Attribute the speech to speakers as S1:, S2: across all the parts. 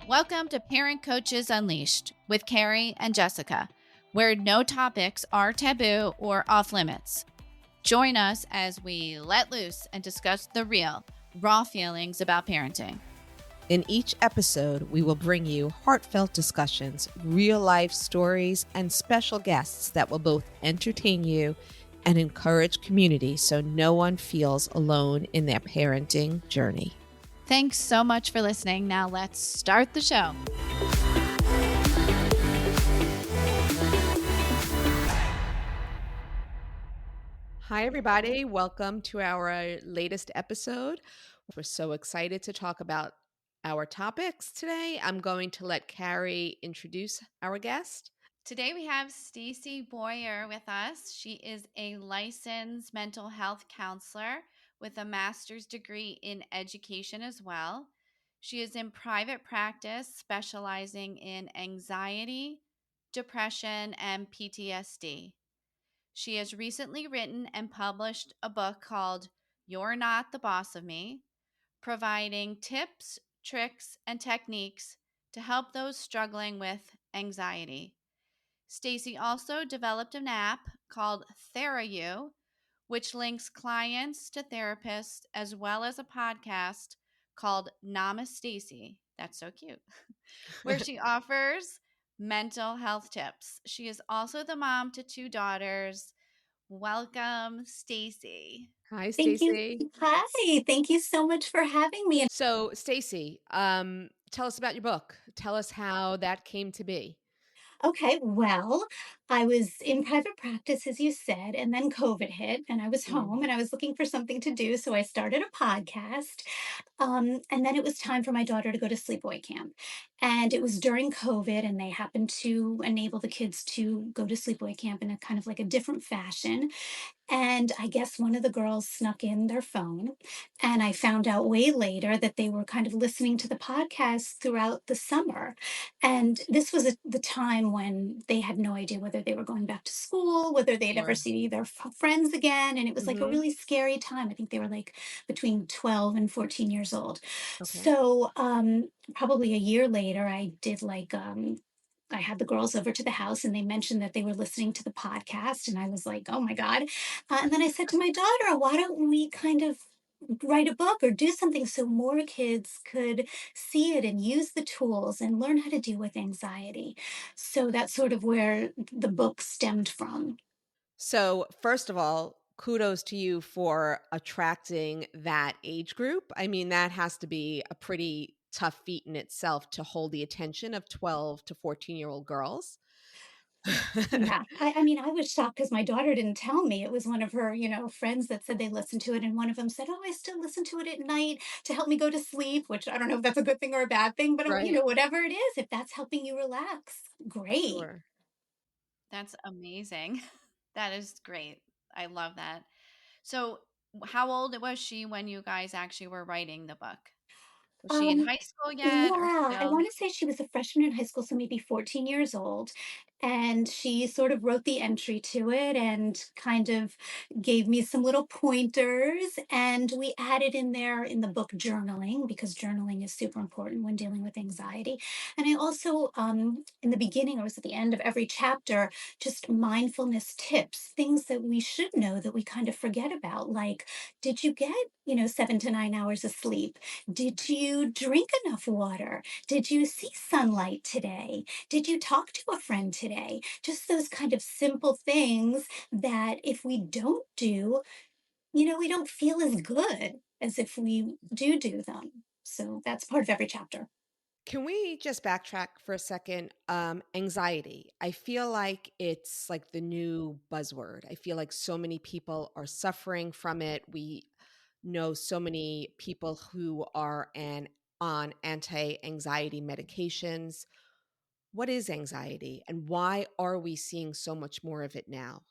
S1: Welcome to Parent Coaches Unleashed with Carrie and Jessica, where no topics are taboo or off limits. Join us as we let loose and discuss the real, raw feelings about parenting.
S2: In each episode, we will bring you heartfelt discussions, real-life stories, and special guests that will both entertain you and encourage community so no one feels alone in their parenting journey.
S1: Thanks so much for listening. Now let's start the show.
S2: Hi, everybody. Welcome to our latest episode. We're so excited to talk about our topics today. I'm going to let Carrie introduce our guest.
S1: Today we have Stacie Boyar with us. She is a licensed mental health counselor with a master's degree in education as well. She is in private practice specializing in anxiety, depression, and PTSD. She has recently written and published a book called You're Not the Boss of Me, providing tips, tricks, and techniques to help those struggling with anxiety. Stacie also developed an app called TheraU, which links clients to therapists, as well as a podcast called Namastacie. That's so cute. Where she offers mental health tips. She is also the mom to two daughters. Welcome, Stacie.
S2: Hi,
S3: Thank you.
S2: Stacie.
S3: Hi. Thank you so much for having me.
S2: So, Stacie, tell us about your book. Tell us how that came to be.
S3: Okay, well, I was in private practice, as you said, and then COVID hit, and I was home and I was looking for something to do. So I started a podcast. And then it was time for my daughter to go to sleepaway camp. And it was during COVID, and they happened to enable the kids to go to sleepaway camp in a kind of like a different fashion. And I guess one of the girls snuck in their phone. And I found out way later that they were kind of listening to the podcast throughout the summer. And this was the time when they had no idea whether they were going back to school, whether they'd ever
S2: Sure.
S3: see their friends again. And it was like a
S2: Mm-hmm.
S3: really scary time. I think they were like between 12 and 14 years old.
S2: Okay.
S3: So, probably a year later, I did I had the girls over to the house and they mentioned that they were listening to the podcast. And I was like, oh my God. And then I said to my daughter, why don't we kind of write a book or do something so more kids could see it and use the tools and learn how to deal with anxiety? So that's sort of where the book stemmed from.
S2: So, first of all, kudos to you for attracting that age group. I mean, that has to be a pretty tough feat in itself to hold the attention of 12 to 14-year-old girls.
S3: Yeah, I mean, I was shocked because my daughter didn't tell me. It was one of her, friends that said they listened to it, and one of them said, "Oh, I still listen to it at night to help me go to sleep." Which I don't know if that's a good thing or a bad thing, but
S2: Right.
S3: whatever it is, if that's helping you relax, great.
S2: Sure.
S1: That's amazing. That is great. I love that. So, how old was she when you guys actually were writing the book? Was she in
S3: Um,
S1: high school yet or
S3: yeah, I
S1: still?
S3: want to say she was a freshman in high school, so maybe 14 years old. And she sort of wrote the entry to it and kind of gave me some little pointers. And we added in there in the book journaling, because journaling is super important when dealing with anxiety. And I also, in the beginning, or was at the end of every chapter, just mindfulness tips, things that we should know that we kind of forget about. Like, did you get, 7 to 9 hours of sleep? Did you drink enough water? Did you see sunlight today? Did you talk to a friend today? Just those kind of simple things that if we don't do, we don't feel as good as if we do them. So that's part of every chapter.
S2: Can we just backtrack for a second? Anxiety. I feel like it's like the new buzzword. I feel like so many people are suffering from it. We know so many people who are on anti-anxiety medications. What is anxiety and why are we seeing so much more of it now?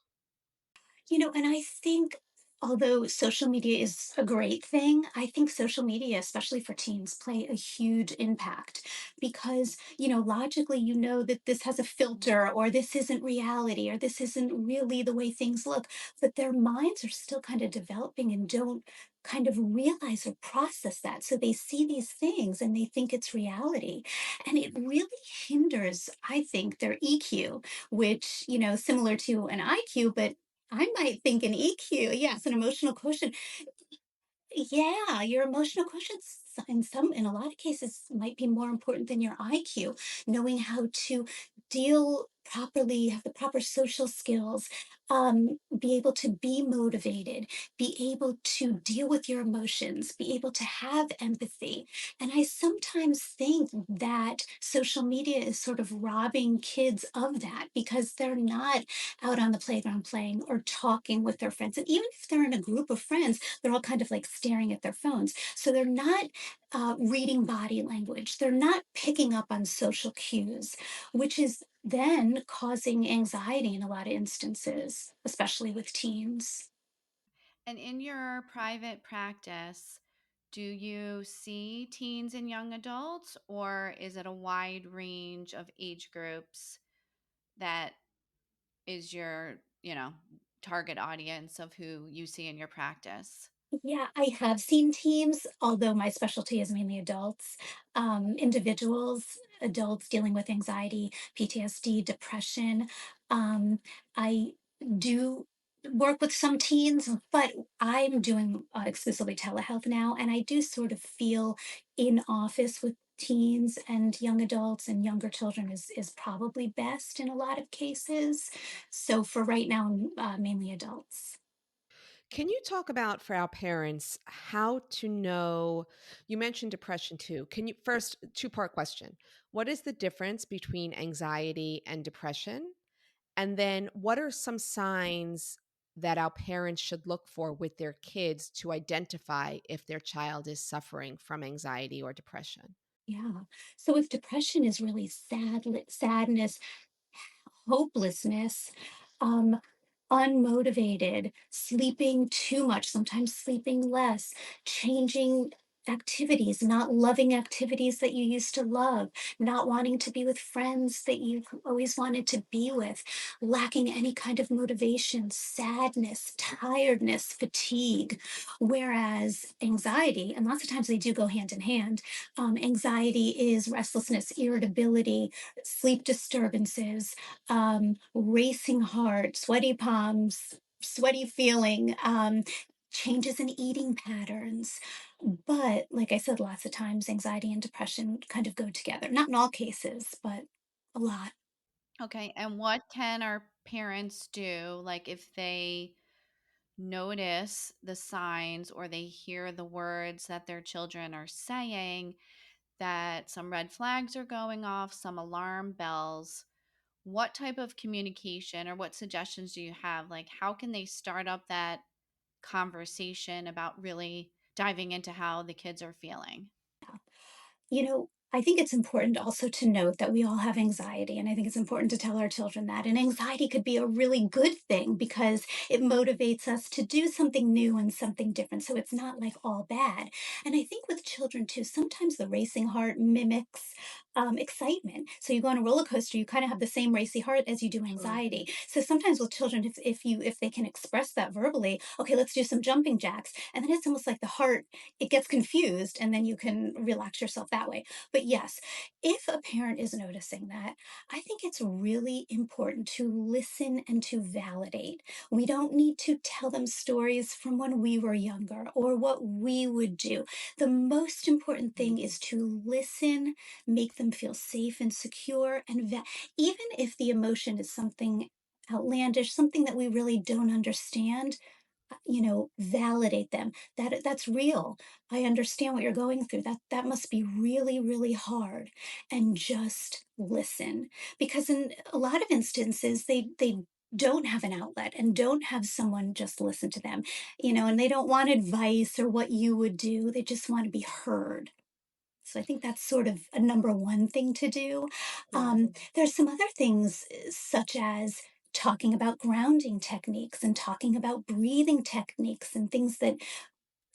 S3: And I think Although social media is a great thing, I think social media, especially for teens, play a huge impact because, logically, you know that this has a filter or this isn't reality or this isn't really the way things look, but their minds are still kind of developing and don't kind of realize or process that. So they see these things and they think it's reality. And it really hinders, I think, their EQ, which, similar to an IQ, but I might think an EQ, yes, an emotional quotient. Yeah, your emotional quotient in a lot of cases might be more important than your IQ. Knowing how to deal properly, have the proper social skills, be able to be motivated, be able to deal with your emotions, be able to have empathy. And I sometimes think that social media is sort of robbing kids of that because they're not out on the playground playing or talking with their friends. And even if they're in a group of friends, they're all kind of like staring at their phones. So they're not reading body language. They're not picking up on social cues, which is then causing anxiety in a lot of instances, especially with teens.
S1: And in your private practice, do you see teens and young adults, or is it a wide range of age groups that is your, target audience of who you see in your practice?
S3: Yeah, I have seen teams, although my specialty is mainly adults, individuals, adults dealing with anxiety, PTSD, depression. I do work with some teens, but I'm doing exclusively telehealth now, and I do sort of feel in office with teens and young adults and younger children is probably best in a lot of cases. So for right now, mainly adults.
S2: Can you talk about for our parents how to know? You mentioned depression too. Can you first, two-part question. What is the difference between anxiety and depression? And then what are some signs that our parents should look for with their kids to identify if their child is suffering from anxiety or depression?
S3: Yeah. So with depression is really sadness, hopelessness, um, unmotivated, sleeping too much, sometimes sleeping less, changing activities, not loving activities that you used to love, not wanting to be with friends that you always wanted to be with, lacking any kind of motivation, sadness, tiredness, fatigue. Whereas anxiety, and lots of times they do go hand in hand, anxiety is restlessness, irritability, sleep disturbances, racing heart, sweaty palms, sweaty feeling, changes in eating patterns. But like I said, lots of times anxiety and depression kind of go together. Not in all cases, but a lot.
S1: Okay, and what can our parents do, like if they notice the signs or they hear the words that their children are saying, that some red flags are going off, some alarm bells? What type of communication or what suggestions do you have? Like, how can they start up that conversation about really diving into how the kids are feeling?
S3: I think it's important also to note that we all have anxiety, and I think it's important to tell our children that. And anxiety could be a really good thing because it motivates us to do something new and something different. So it's not like all bad. And I think with children too, sometimes the racing heart mimics excitement. So you go on a roller coaster, you kind of have the same racy heart as you do
S2: Sure.
S3: anxiety. So sometimes with children, if they can express that verbally, okay, let's do some jumping jacks, and then it's almost like the heart, it gets confused, and then you can relax yourself that way. But yes, if a parent is noticing that, I think it's really important to listen and to validate. We don't need to tell them stories from when we were younger or what we would do. The most important thing
S2: Mhm.
S3: is to listen, make them feel safe and secure, and even if the emotion is something outlandish, something that we really don't understand, validate them. That's real. I understand what you're going through. That must be really, really hard. And just listen. Because in a lot of instances, they don't have an outlet and don't have someone just listen to them, and they don't want advice or what you would do. They just want to be heard. So I think that's sort of a number one thing to do.
S2: Sure.
S3: There's some other things, such as talking about grounding techniques and talking about breathing techniques and things that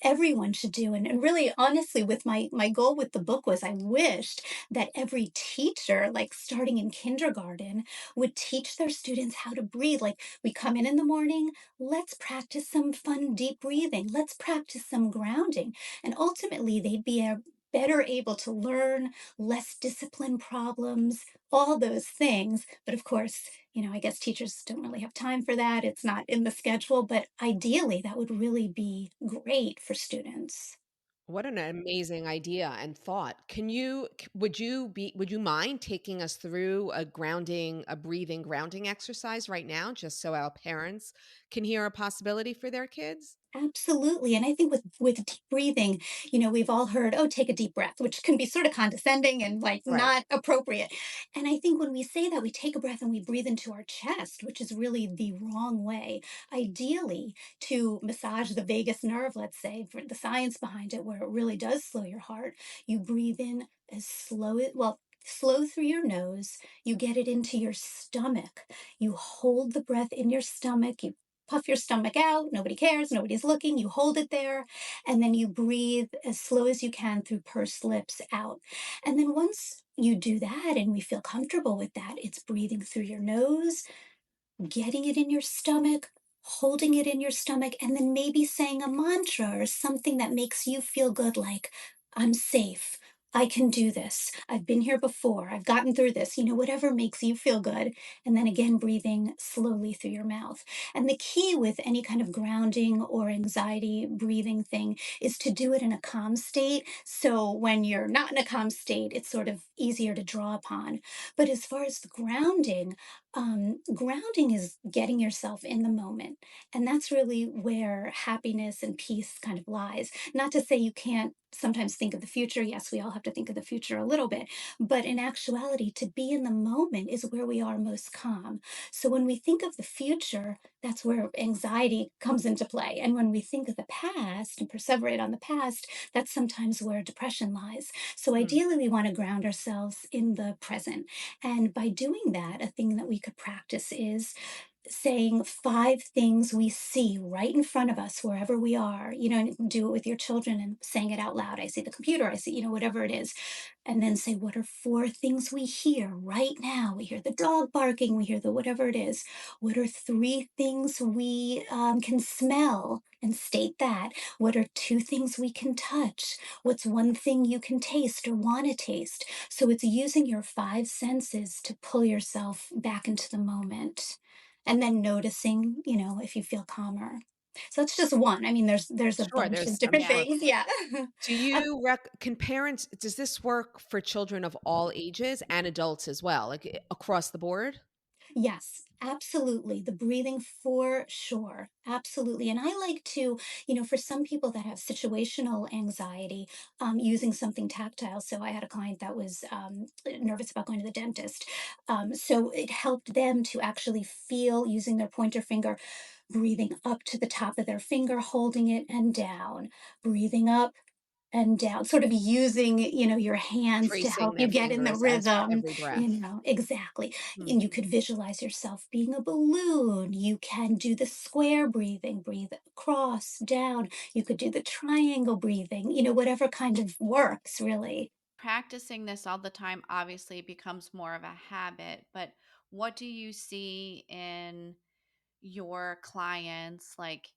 S3: everyone should do. And really, honestly, with my goal with the book was I wished that every teacher, like starting in kindergarten, would teach their students how to breathe. Like, we come in the morning, let's practice some fun deep breathing, let's practice some grounding, and ultimately they'd be better able to learn less discipline problems, all those things. But of course, I guess teachers don't really have time for that. It's not in the schedule, but ideally, that would really be great for students.
S2: What an amazing idea and thought. Would you mind taking us through a breathing grounding exercise right now, just so our parents can hear a possibility for their kids?
S3: Absolutely. And I think with deep breathing, we've all heard, oh, take a deep breath, which can be sort of condescending and like
S2: Right.
S3: not appropriate. And I think when we say that, we take a breath and we breathe into our chest, which is really the wrong way. Ideally, to massage the vagus nerve, let's say, for the science behind it, where it really does slow your heart, you breathe in as slow through your nose, you get it into your stomach. You hold the breath in your stomach, you puff your stomach out, nobody cares, nobody's looking, you hold it there, and then you breathe as slow as you can through pursed lips out. And then once you do that and we feel comfortable with that, it's breathing through your nose, getting it in your stomach, holding it in your stomach, and then maybe saying a mantra or something that makes you feel good, like, I'm safe. I can do this. I've been here before. I've gotten through this, whatever makes you feel good. And then again, breathing slowly through your mouth. And the key with any kind of grounding or anxiety breathing thing is to do it in a calm state. So when you're not in a calm state, it's sort of easier to draw upon. But as far as the grounding is getting yourself in the moment. And that's really where happiness and peace kind of lies. Not to say you can't sometimes think of the future. Yes, we all have to think of the future a little bit. But in actuality, to be in the moment is where we are most calm. So when we think of the future, that's where anxiety comes into play. And when we think of the past and perseverate on the past, that's sometimes where depression lies. So
S2: Hmm.
S3: ideally, we want to ground ourselves in the present. And by doing that, a thing that we could practice is saying five things we see right in front of us wherever we are, and do it with your children and saying it out loud. I see the computer, I see, whatever it is. And then say, what are four things we hear right now? We hear the dog barking, we hear the whatever it is. What are three things we can smell? And state that. What are two things we can touch? What's one thing you can taste or want to taste? So it's using your five senses to pull yourself back into the moment and then noticing, if you feel calmer. So it's just one. I mean, there's a
S2: Sure,
S3: bunch of
S2: there's I'm
S3: different
S2: sure.
S3: things. Yeah.
S2: Do
S3: Uh,
S2: you rec can parents does this work for children of all ages and adults as well, like, across the board?
S3: yes, absolutely. The breathing for sure. Absolutely. And I like to, for some people that have situational anxiety, using something tactile. So I had a client that was nervous about going to the dentist. So it helped them to actually feel using their pointer finger, breathing up to the top of their finger, holding it and down, breathing up and down, sort of using, your hands to
S2: Tracing
S3: help you
S2: their
S3: get in the
S2: fingers as
S3: rhythm,
S2: every breath.
S3: exactly. And you
S2: Mhm.
S3: could visualize yourself being a balloon. You can do the square breathing, breathe across, down. You could do the triangle breathing, whatever kind of works, really.
S1: Practicing this all the time obviously becomes more of a habit, but what do you see in your clients, like,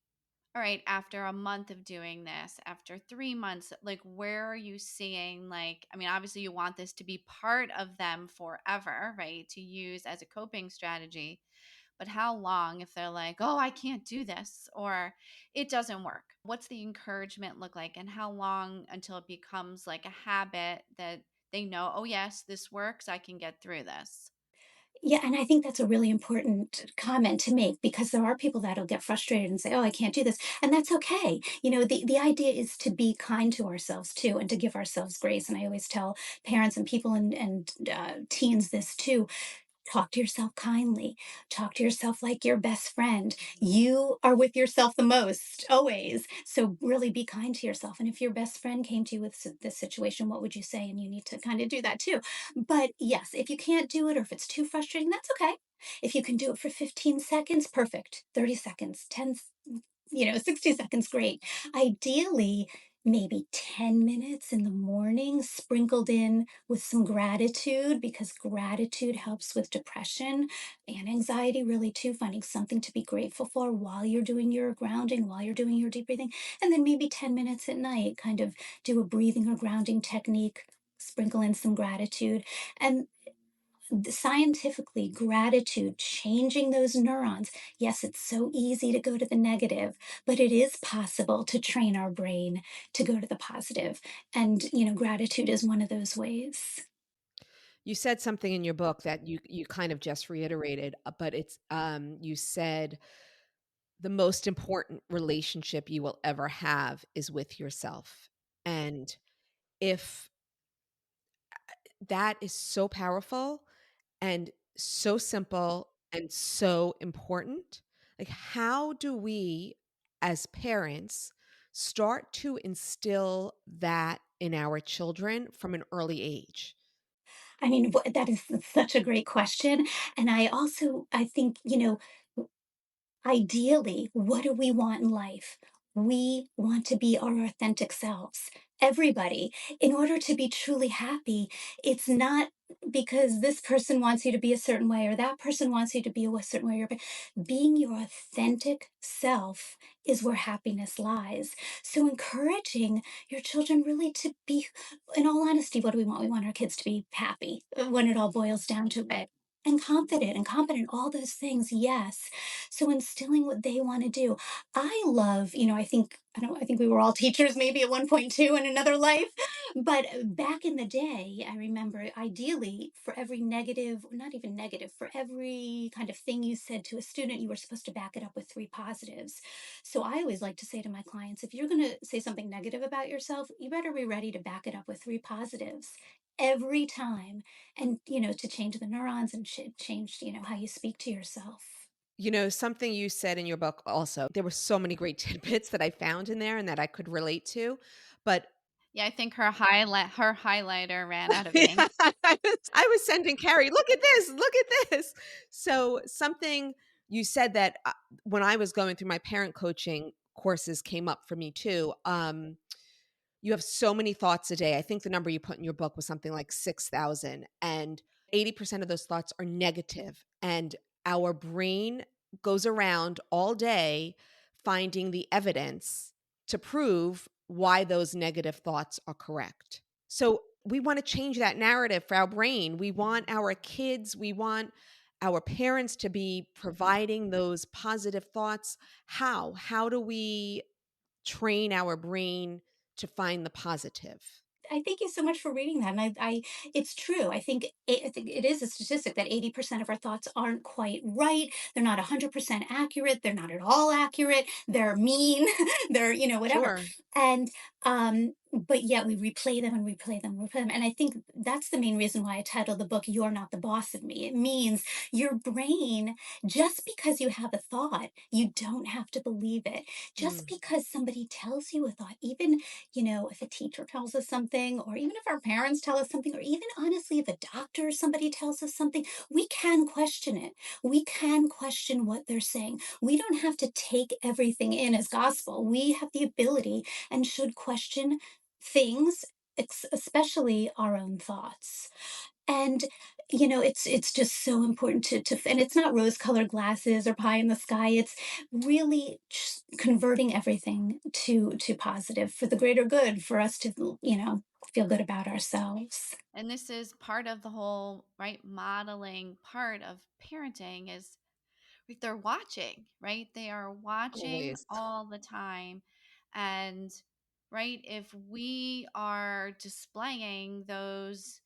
S1: all right, after a month of doing this, after 3 months, like, where are you seeing, like, I mean, obviously you want this to be part of them forever, right, to use as a coping strategy, but how long if they're like, oh, I can't do this, or it doesn't work? What's the encouragement look like, and how long until it becomes like a habit that they know, oh yes, this works, I can get through this?
S3: Yeah, and I think that's a really important comment to make because there are people that'll get frustrated and say, "Oh, I can't do this." And that's okay. The idea is to be kind to ourselves too and to give ourselves grace. And I always tell parents and people and teens this too. Talk to yourself kindly. Talk to yourself like your best friend.
S1: Mhm.
S3: You are with yourself the most, always. So really be kind to yourself. And if your best friend came to you with this situation, what would you say? And you need to kind of do that too. But yes, if you can't do it or if it's too frustrating, that's okay. If you can do it for 15 seconds, perfect. 30 seconds, 10, 60 seconds, great. Ideally, maybe 10 minutes in the morning, sprinkled in with some gratitude, because gratitude helps with depression and anxiety, really, too. Finding something to be grateful for while you're doing your grounding, while you're doing your deep breathing. And then maybe 10 minutes at night, kind of do a breathing or grounding technique, sprinkle in some gratitude. And scientifically, gratitude, changing those neurons. Yes, it's so easy to go to the negative, but it is possible to train our brain to go to the positive. And, gratitude is one of those ways.
S2: You said something in your book that you kind of just reiterated, but it's you said the most important relationship you will ever have is with yourself. And if that is so powerful and so simple and so important, like how do we as parents start to instill that in our children from an early age?
S3: I mean, that is such a great question. And I think, ideally, what do we want in life? We want to be our authentic selves. Everybody, in order to be truly happy, it's not because this person wants you to be a certain way or that person wants you to be a certain way. Being your authentic self is where happiness lies. So, encouraging your children really to be, in all honesty, what do we want? We want our kids to be happy when it all boils down to it. And confident and competent, all those things, yes. So instilling what they want to do. I love, I think we were all teachers maybe at one point too in another life. But back in the day, I remember ideally for every negative, not even negative, for every kind of thing you said to a student, you were supposed to back it up with three positives. So I always like to say to my clients, if you're going to say something negative about yourself, you better be ready to back it up with three positives every time, and to change the neurons and change how you speak to yourself.
S2: Something you said in your book also, there were so many great tidbits that I found in there and that I could relate to. But
S1: Yeah, I think her highlighter ran out of
S2: yeah,
S1: ink.
S2: I was sending Carrie, look at this. So something you said that when I was going through my parent coaching courses came up for me too. You have so many thoughts a day. I think the number you put in your book was something like 6,000, and 80% of those thoughts are negative. And our brain goes around all day finding the evidence to prove why those negative thoughts are correct. So we want to change that narrative for our brain. We want our kids, we want our parents to be providing those positive thoughts. How? How do we train our brain to find the positive?
S3: I thank you so much for reading that. And it's true. I think it is a statistic that 80% of our thoughts aren't quite right. They're not 100% accurate. They're not at all accurate. They're mean. They're, whatever.
S2: Sure.
S3: And, but yet we replay them and replay them and replay them. And I think that's the main reason why I titled the book, You're Not the Boss of Me. It means your brain, just because you have a thought, you don't have to believe it. Just
S2: Mm.
S3: because somebody tells you a thought, even if a teacher tells us something, or even if our parents tell us something, or even honestly, if a doctor or somebody tells us something, we can question it. We can question what they're saying. We don't have to take everything in as gospel. We have the ability and should question things, especially our own thoughts. And it's just so important to and it's not rose colored glasses or pie in the sky. It's really just converting everything to positive for the greater good, for us to feel good about ourselves.
S1: And this is part of the whole, right, modeling part of parenting is like they're watching, right? They are watching
S2: Always.
S1: all the time. And right, if we are displaying those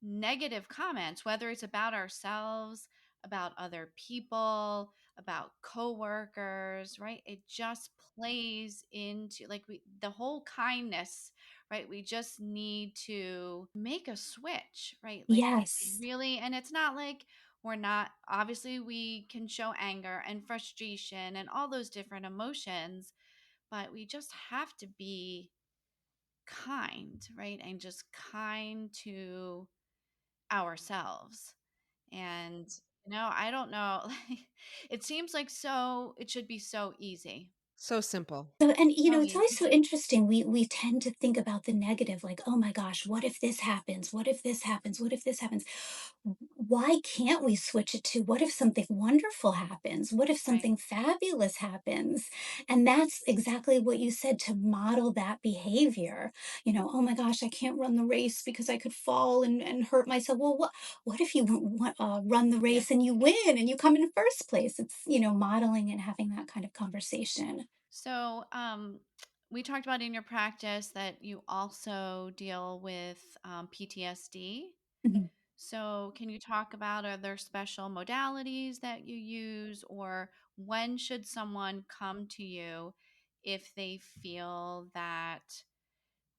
S1: negative comments, whether it's about ourselves, about other people, about coworkers, right? It just plays into like the whole kindness, right? We just need to make a switch, right? Like
S3: Yes.
S1: really, and it's not like We're not, obviously, we can show anger and frustration and all those different emotions, but we just have to be kind, right? And just kind to ourselves. And, I don't know. It seems like it should be so easy.
S2: So simple.
S3: So, and
S1: So
S3: it's always
S1: easy.
S3: so interesting. We tend to think about the negative, like, oh my gosh, what if this happens? What if this happens? What if this happens? Why can't we switch it to what if something wonderful happens? What if
S1: Right.
S3: something fabulous happens? And that's exactly what you said, to model that behavior. Oh my gosh, I can't run the race because I could fall and hurt myself. Well, what if you run the
S1: Yeah.
S3: race and you win and you come in first place? It's, modeling and having that kind of conversation.
S1: So, we talked about in your practice that you also deal with PTSD.
S3: Mhm.
S1: So, can you talk about, are there special modalities that you use, or when should someone come to you if they feel that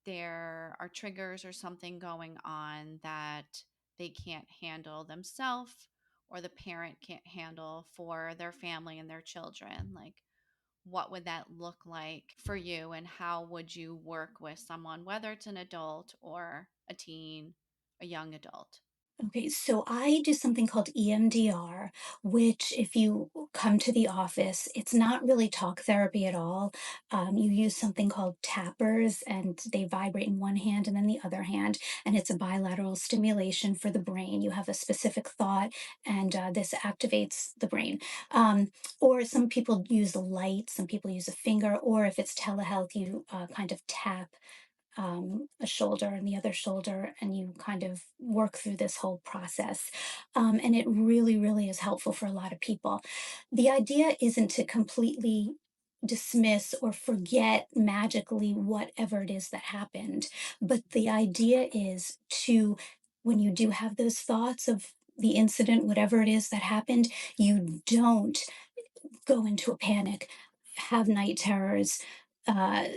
S1: there are triggers or something going on that they can't handle themselves, or the parent can't handle for their family and their children? Like, what would that look like for you, and how would you work with someone, whether it's an adult or a teen, a young adult?
S3: Okay, so I do something called EMDR, which, if you come to the office, it's not really talk therapy at all. You use something called tappers, and they vibrate in one hand and then the other hand, and it's a bilateral stimulation for the brain. You have a specific thought, and this activates the brain. Um, or some people use a light, some people use a finger, or if it's telehealth, you kind of tap a shoulder and the other shoulder, and you kind of work through this whole process. And it really, really is helpful for a lot of people. The idea isn't to completely dismiss or forget magically whatever it is that happened, but the idea is to, when you do have those thoughts of the incident, whatever it is that happened, you don't go into a panic, have night terrors,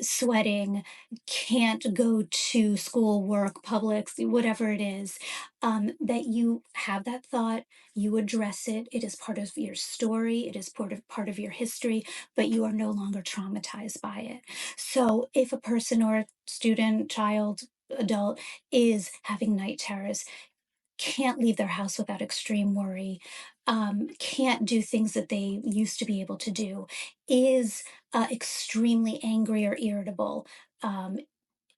S3: sweating, can't go to school, work, Publix, whatever it is, that you have that thought, you address it. It is part of your story, it is part of your history, but you are no longer traumatized by it. So if a person or a student, child, adult is having night terrors, can't leave their house without extreme worry, can't do things that they used to be able to do, is extremely angry or irritable, um,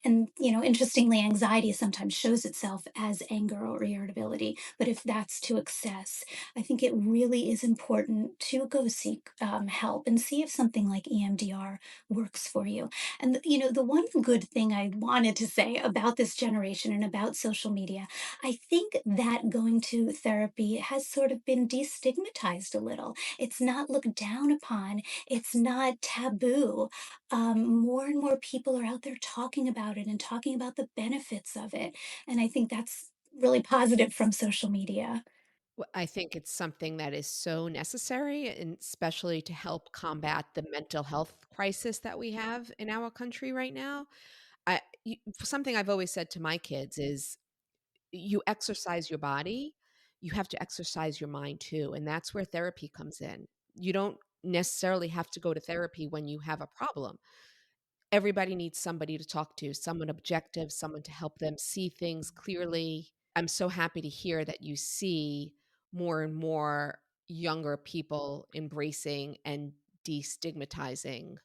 S3: and, interestingly, anxiety sometimes shows itself as anger or irritability. But if that's to excess, I think it really is important to go seek help and see if something like EMDR works for you. And, the one good thing I wanted to say about this generation and about social media, I think that going to therapy has sort of been destigmatized a little. It's not looked down upon, it's not taboo. More and more people are out there talking about it and talking about the benefits of it. And I think that's really positive from social media.
S2: I think it's something that is so necessary, and especially to help combat the mental health crisis that we have in our country right now. Something I've always said to my kids is, you exercise your body, you have to exercise your mind too. And that's where therapy comes in. You don't necessarily have to go to therapy when you have a problem. Everybody needs somebody to talk to, someone objective, someone to help them see things clearly. I'm so happy to hear that you see more and more younger people embracing and destigmatizing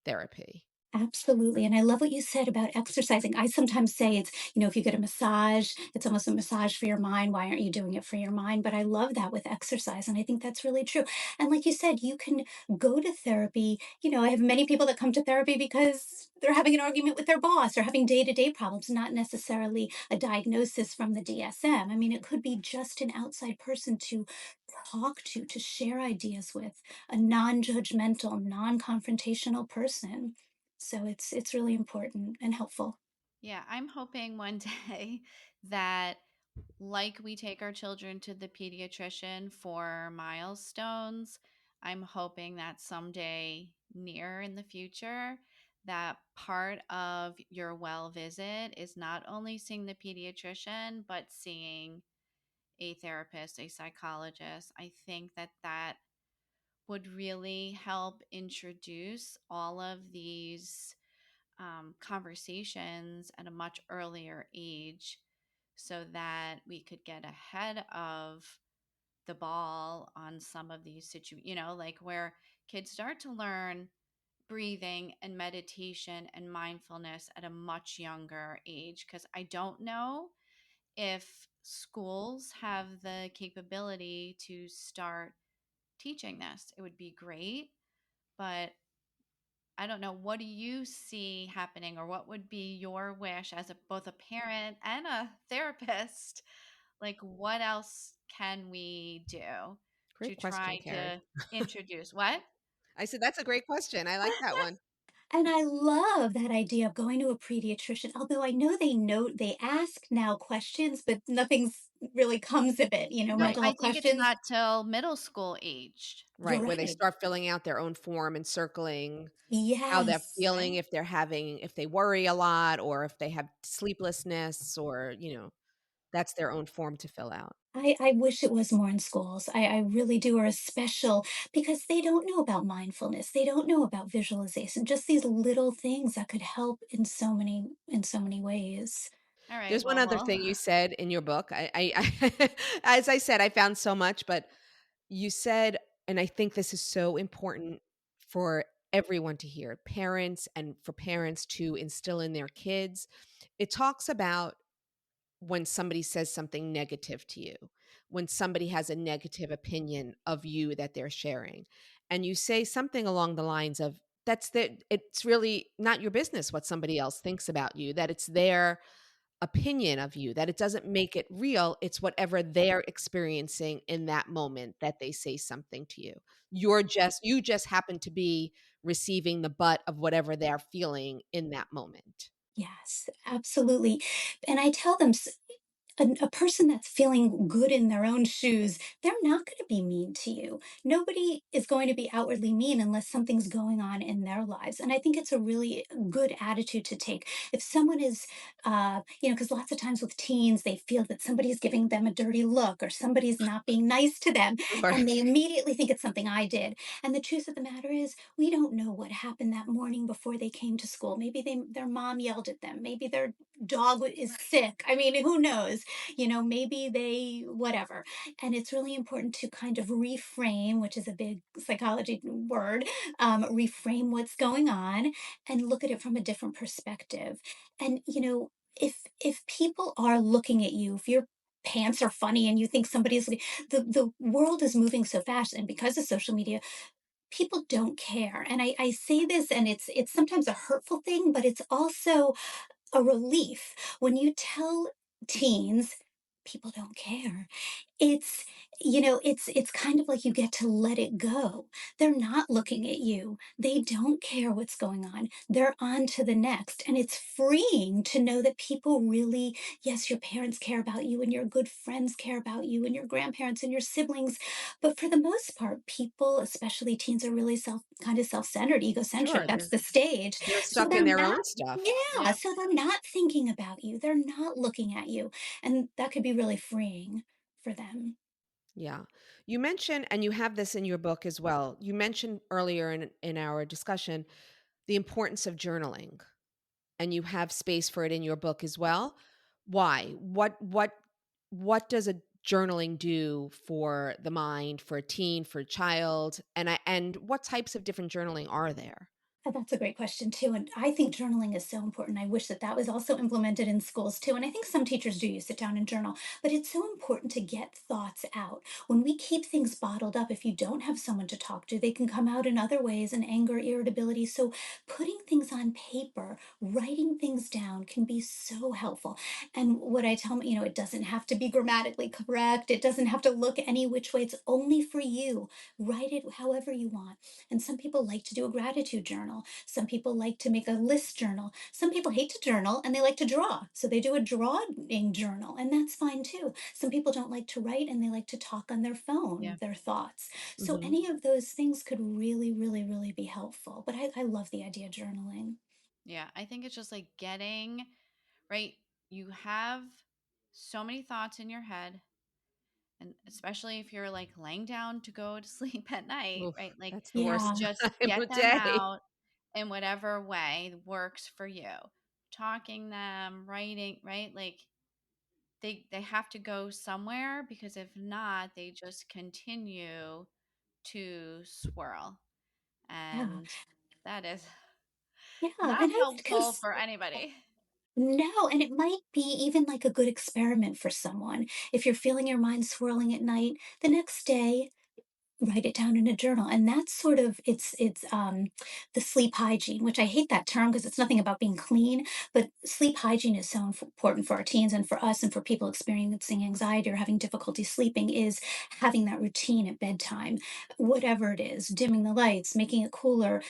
S2: therapy.
S3: Absolutely. And I love what you said about exercising. I sometimes say it's, if you get a massage, it's almost a massage for your mind. Why aren't you doing it for your mind? But I love that with exercise. And I think that's really true. And like you said, you can go to therapy. I have many people that come to therapy because they're having an argument with their boss or having day-to-day problems, not necessarily a diagnosis from the DSM. I mean, it could be just an outside person to talk to share ideas with, a non-judgmental, non-confrontational person. So it's really important and helpful.
S1: Yeah, I'm hoping one day that, like we take our children to the pediatrician for milestones, I'm hoping that someday near in the future, that part of your well visit is not only seeing the pediatrician, but seeing a therapist, a psychologist. I think that that would really help introduce all of these conversations at a much earlier age so that we could get ahead of the ball on some of these situations, like where kids start to learn breathing and meditation and mindfulness at a much younger age. Because I don't know if schools have the capability to start teaching this. It would be great, but I don't know. What do you see happening, or what would be your wish as both a parent and a therapist? Like, what else can we do to
S2: Great question,
S1: try
S2: Carrie.
S1: to introduce what?
S2: I said, that's a great question. I like that one.
S3: And I love that idea of going to a pediatrician, although I know they ask now questions, but nothing's really comes of it,
S1: No,
S3: mental
S1: I
S3: health
S1: think it's
S3: questions.
S1: not till middle school aged.
S3: You're
S2: Right, where they
S3: right.
S2: start filling out their own form and circling how they're
S3: Yes.
S2: feeling,
S1: Right.
S2: if they worry a lot or if they have sleeplessness or, that's their own form to fill out.
S3: I wish it was more in schools. I really do, or a special, because they don't know about mindfulness. They don't know about visualization, just these little things that could help in so many ways.
S1: All right.
S2: There's one
S1: Well,
S2: other
S1: well,
S2: thing you said in your book. I as I said, I found so much, but you said, and I think this is so important for everyone to hear, parents, and for parents to instill in their kids. It talks about when somebody says something negative to you, when somebody has a negative opinion of you that they're sharing, and you say something along the lines of, it's really not your business what somebody else thinks about you, that it's their opinion of you, that it doesn't make it real. It's whatever they're experiencing in that moment that they say something to you. You just happen to be receiving the butt of whatever they're feeling in that moment.
S3: Yes, absolutely. And I tell them, a person that's feeling good in their own shoes, they're not going to be mean to you. Nobody is going to be outwardly mean unless something's going on in their lives. And I think it's a really good attitude to take. If someone is, because lots of times with teens, they feel that somebody's giving them a dirty look or somebody's not being nice to them,
S2: Sure.
S3: and they immediately think it's something I did. And the truth of the matter is, we don't know what happened that morning before they came to school. Maybe their mom yelled at them. Maybe their dog is sick. I mean, who knows? Maybe they, whatever. And it's really important to kind of reframe, which is a big psychology word, reframe what's going on and look at it from a different perspective. And, if people are looking at you, if your pants are funny and you think somebody's the world is moving so fast, and because of social media, people don't care. And I say this, and it's sometimes a hurtful thing, but it's also a relief when you tell teens people don't care. It's kind of like you get to let it go. They're not looking at you. They don't care what's going on. They're on to the next. And it's freeing to know that people really, yes, your parents care about you and your good friends care about you and your grandparents and your siblings. But for the most part, people, especially teens, are really self-centered, egocentric.
S2: Sure,
S3: That's the stage.
S2: they're
S3: So
S2: stuck in
S3: they're
S2: their
S3: not,
S2: own stuff.
S3: yeah,
S1: yep.
S3: so they're not thinking about you. They're not looking at you. And that could be really freeing for them.
S2: Yeah. You mentioned, and you have this in your book as well. You mentioned earlier in our discussion the importance of journaling, and you have space for it in your book as well. Why? What does a journaling do for the mind, for a teen, for a child? And what types of different journaling are there?
S3: That's a great question too. And I think journaling is so important. I wish that that was also implemented in schools too. And I think some teachers do sit down and journal, but it's so important to get thoughts out. When we keep things bottled up, if you don't have someone to talk to, they can come out in other ways, and anger, irritability. So putting things on paper, writing things down can be so helpful. And what I tell them, it doesn't have to be grammatically correct. It doesn't have to look any which way. It's only for you. Write it however you want. And some people like to do a gratitude journal. Some people like to make a list journal. Some people hate to journal and they like to draw. So they do a drawing journal, and that's fine too. Some people don't like to write and they like to talk on their phone,
S1: Yeah.
S3: their thoughts. So
S2: Mhm.
S3: any of those things could really, really, really be helpful. But I love the idea of journaling.
S1: Yeah. I think it's just like getting right. You have so many thoughts in your head, And especially if you're like laying down to go to sleep at night,
S2: Oof,
S1: right? Like,
S2: that's the worst
S3: Yeah.
S1: just
S2: time
S1: get
S2: of
S1: them
S2: day.
S1: out in whatever way works for you. Talking them, writing, right? Like they have to go somewhere, because if not, they just continue to swirl.
S3: Yeah.
S1: And that is
S3: Yeah.
S1: not
S3: And I
S1: helpful
S3: cons
S1: for anybody.
S3: no, and it might be even like a good experiment for someone. If you're feeling your mind swirling at night, the next day write it down in a journal, and that's sort of it's the sleep hygiene, which I hate that term because it's nothing about being clean, but sleep hygiene is so important for our teens and for us and for people experiencing anxiety or having difficulty sleeping, is having that routine at bedtime, whatever it is, dimming the lights, making it cooler,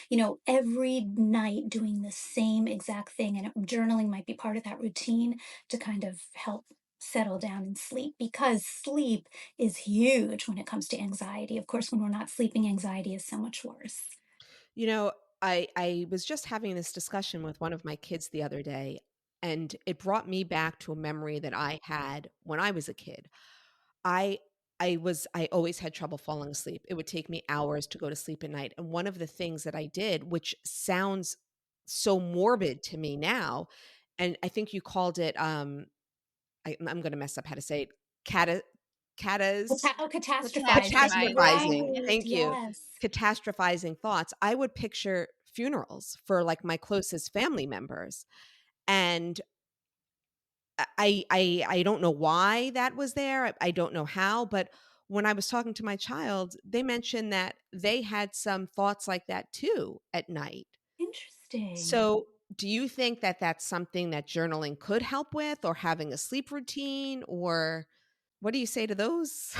S3: every night doing the same exact thing, and journaling might be part of that routine to kind of help settle down and sleep, because sleep is huge when it comes to anxiety. Of course, when we're not sleeping, anxiety is so much worse.
S2: You know, I was just having this discussion with one of my kids the other day, and it brought me back to a memory that I had when I was a kid. I I always had trouble falling asleep. It would take me hours to go to sleep at night. And one of the things that I did, which sounds so morbid to me now, and I think you called it I'm going to mess up how to say it. Cata catas
S3: Oh, catastrophizing.
S1: Catastrophizing.
S2: Catastrophizing,
S3: Right.
S2: thank you.
S3: Yes.
S2: Catastrophizing thoughts. I would picture funerals for, like, my closest family members, and I don't know why that was there, I don't know how, but when I was talking to my child, they mentioned that they had some thoughts like that too at night.
S3: Interesting.
S2: So, do you think that that's something that journaling could help with, or having a sleep routine, or what do you say to those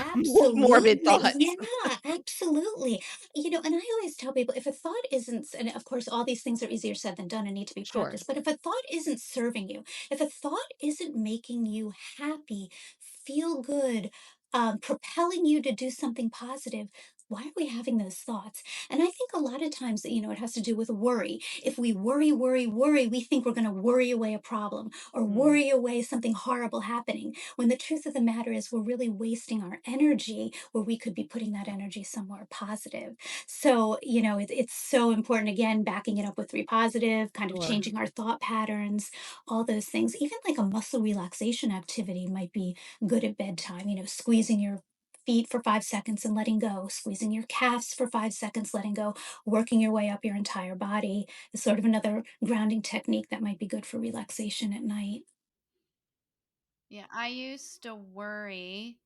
S2: morbid
S3: Absolutely.
S2: thoughts?
S3: Yeah, absolutely. And I always tell people, if a thought isn't, and of course, all these things are easier said than done and need to be
S2: Sure.
S3: practiced, but if a thought isn't serving you, if a thought isn't making you happy, feel good, propelling you to do something positive, why are we having those thoughts? And I think a lot of times, it has to do with worry. If we worry, worry, worry, we think we're going to worry away a problem or
S2: Mm,
S3: worry away something horrible happening, when the truth of the matter is we're really wasting our energy where we could be putting that energy somewhere positive. So, it's so important, again, backing it up with three positive, kind of
S2: sure.
S3: changing our thought patterns, all those things. Even like a muscle relaxation activity might be good at bedtime, squeezing your feet for 5 seconds and letting go, squeezing your calves for 5 seconds, letting go, working your way up your entire body is sort of another grounding technique that might be good for relaxation at night.
S1: Yeah, I used to worry,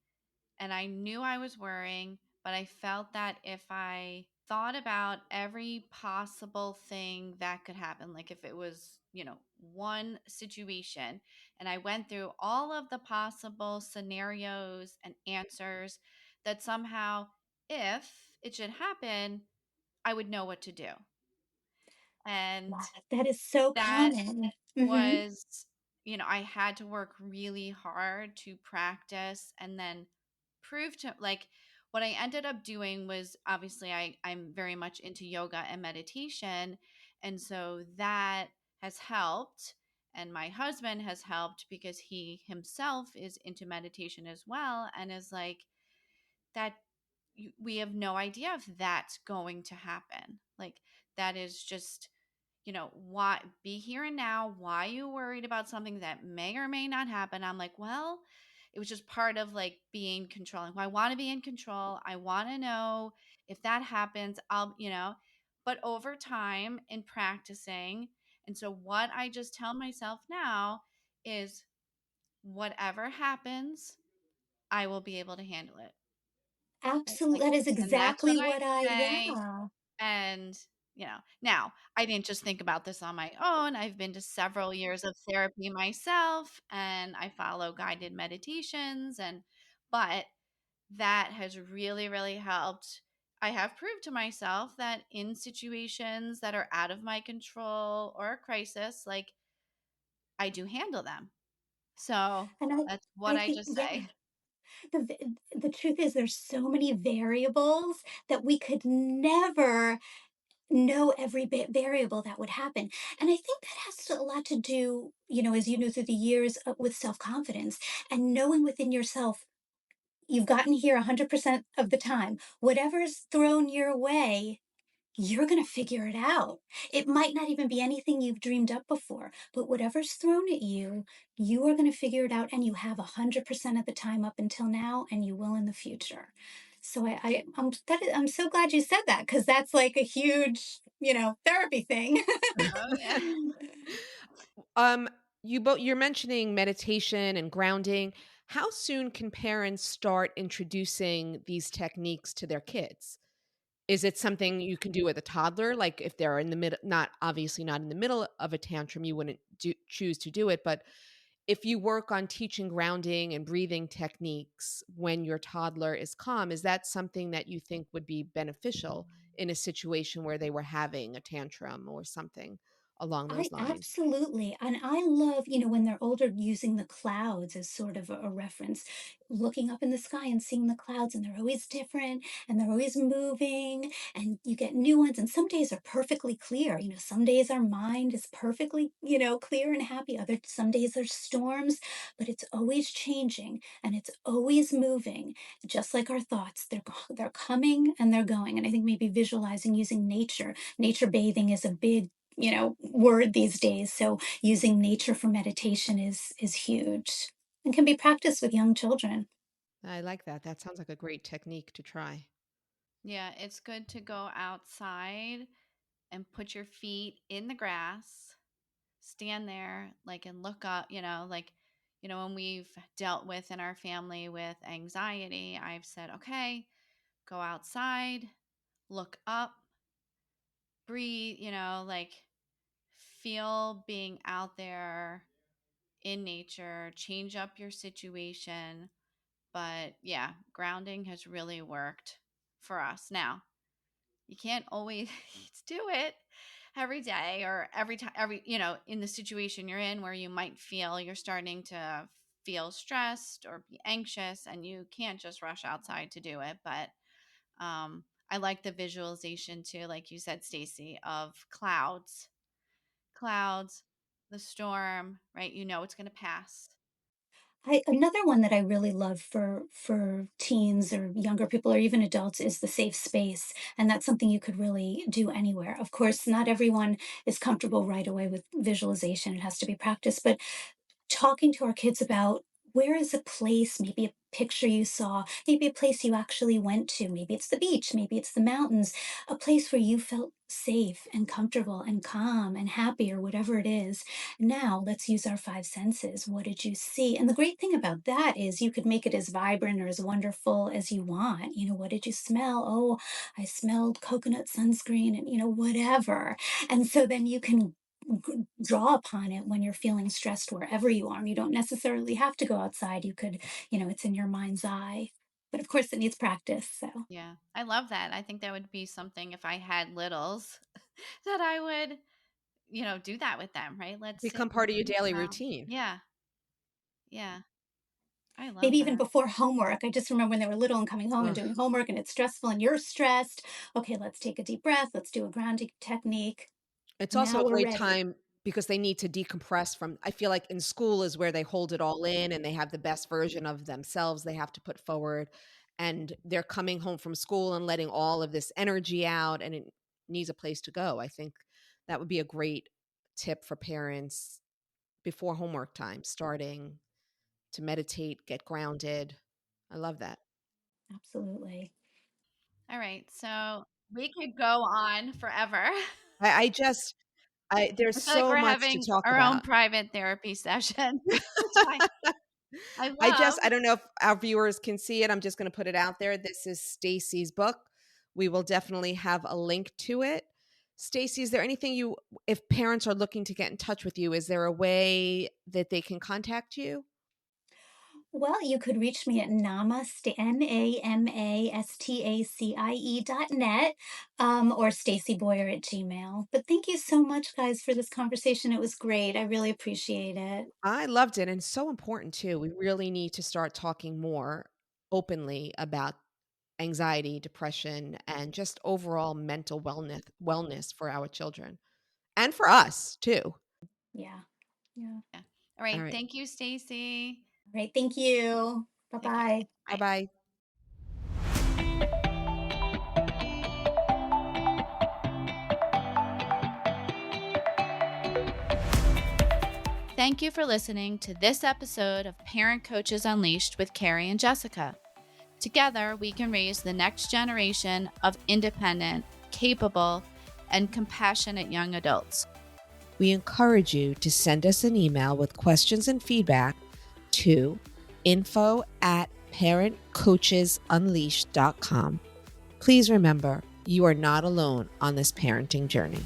S1: and I knew I was worrying, but I felt that if I thought about every possible thing that could happen, like if it was, one situation, and I went through all of the possible scenarios and answers, that somehow, if it should happen, I would know what to do. And
S3: Wow, that is so
S1: that
S3: common. Mhm.
S1: was, I had to work really hard to practice and then prove to, like, what I ended up doing was, obviously I'm very much into yoga and meditation, and so that has helped, and my husband has helped because he himself is into meditation as well, and is like, that we have no idea if that's going to happen. Like, that is just, why be here and now? Why are you worried about something that may or may not happen? I'm like, well, it was just part of like being controlling. I want to be in control. I want to know if that happens, but over time in practicing. And so what I just tell myself now is, whatever happens, I will be able to handle it. Right?
S3: Absolutely,
S1: Like,
S3: that is
S1: and that's what
S3: exactly
S1: I
S3: what I
S1: say.
S3: yeah.
S1: And, now I didn't just think about this on my own. I've been to several years of therapy myself, and I follow guided meditations, but that has really, really helped. I have proved to myself that in situations that are out of my control or a crisis, like, I do handle them. So
S3: And
S1: that's what
S3: I
S1: I
S3: think,
S1: just say.
S3: yeah, the truth is there's so many variables that we could never know every variable that would happen. And I think that has a lot to do, as you know, through the years, with self-confidence and knowing within yourself You've gotten here 100% of the time. Whatever's thrown your way, you're going to figure it out. It might not even be anything you've dreamed up before, but whatever's thrown at you, you are going to figure it out. And you have 100% of the time up until now, and you will in the future. So I'm so glad you said that, because that's like a huge, therapy thing.
S1: Oh, yeah.
S2: Um, you're mentioning meditation and grounding. How soon can parents start introducing these techniques to their kids? Is it something you can do with a toddler? Like if they're in the middle, not obviously not in the middle of a tantrum, you wouldn't choose to do it. But if you work on teaching grounding and breathing techniques when your toddler is calm, is that something that you think would be beneficial in a situation where they were having a tantrum or something along
S3: I
S2: those lines?
S3: absolutely. And I love, when they're older, using the clouds as sort of a reference, looking up in the sky and seeing the clouds, and they're always different and they're always moving, and you get new ones. And some days are perfectly clear. Some days our mind is perfectly, clear and happy. Some days there's storms, but it's always changing and it's always moving, just like our thoughts. They're coming and they're going. And I think maybe visualizing using nature bathing is a big word these days, so using nature for meditation is huge and can be practiced with young children.
S2: I like that. That sounds like a great technique to try.
S1: Yeah, it's good to go outside and put your feet in the grass, stand there, like, and look up, like, when we've dealt with in our family with anxiety, I've said, okay, go outside, look up, breathe, like, feel being out there in nature, change up your situation. But yeah, grounding has really worked for us. Now, you can't always do it every day or every time, in the situation you're in where you might feel you're starting to feel stressed or be anxious, and you can't just rush outside to do it. But I like the visualization too, like you said, Stacie, of clouds, the storm, right? It's going to pass.
S3: Another one that I really love for teens or younger people or even adults is the safe space, and that's something you could really do anywhere. Of course, not everyone is comfortable right away with visualization. It has to be practiced, but talking to our kids about where is a place, maybe a picture you saw, maybe a place you actually went to, maybe it's the beach, maybe it's the mountains, a place where you felt safe and comfortable and calm and happy or whatever it is. Now let's use our five senses. What did you see? And the great thing about that is you could make it as vibrant or as wonderful as you want. What did you smell? Oh, I smelled coconut sunscreen and, whatever. And so then you can draw upon it when you're feeling stressed wherever you are. And you don't necessarily have to go outside. You could, it's in your mind's eye. But of course, it needs practice. So
S1: Yeah, I love that. I think that would be something if I had littles that I would, do that with them, right? Let's sit
S2: Become
S1: and
S2: part of your
S1: think
S2: daily
S1: about,
S2: routine.
S1: yeah, yeah, I love
S3: maybe even
S1: that.
S3: before homework. I just remember when they were little and coming home and
S2: Ugh.
S3: doing homework and it's stressful and you're stressed. Okay, let's take a deep breath. Let's do a grounding technique.
S2: It's also
S3: Now
S2: a
S3: we're
S2: great
S3: ready.
S2: time because they need to decompress from I feel like in school is where they hold it all in and they have the best version of themselves they have to put forward, and they're coming home from school and letting all of this energy out, and it needs a place to go. I think that would be a great tip for parents before homework time, starting to meditate, get grounded. I love that.
S3: Absolutely.
S1: All right, so we could go on forever.
S2: I just there's
S1: I feel like
S2: so
S1: we're
S2: much to
S1: having
S2: talk
S1: our own
S2: about.
S1: private therapy session, which I love.
S2: I don't know if our viewers can see it. I'm just going to put it out there. This is Stacie's book. We will definitely have a link to it. Stacie, is there anything if parents are looking to get in touch with you, is there a way that they can contact you?
S3: Well, you could reach me at NAMASTACIE.net, or Stacie Boyer at Gmail. But thank you so much, guys, for this conversation. It was great. I really appreciate it.
S2: I loved it. And so important too. We really need to start talking more openly about anxiety, depression, and just overall mental wellness for our children and for us too.
S3: Yeah. Yeah.
S1: Yeah. All
S2: All
S1: right,
S2: right.
S1: thank you, Stacie.
S3: All right. Thank you.
S1: Take care.
S3: Bye-bye.
S2: Bye
S1: Bye.
S2: bye.
S1: Thank you for listening to this episode of Parent Coaches Unleashed with Carrie and Jessica. Together, we can raise the next generation of independent, capable, and compassionate young adults.
S2: We encourage you to send us an email with questions and feedback to info@parentcoachesunleashed.com. Please remember, you are not alone on this parenting journey.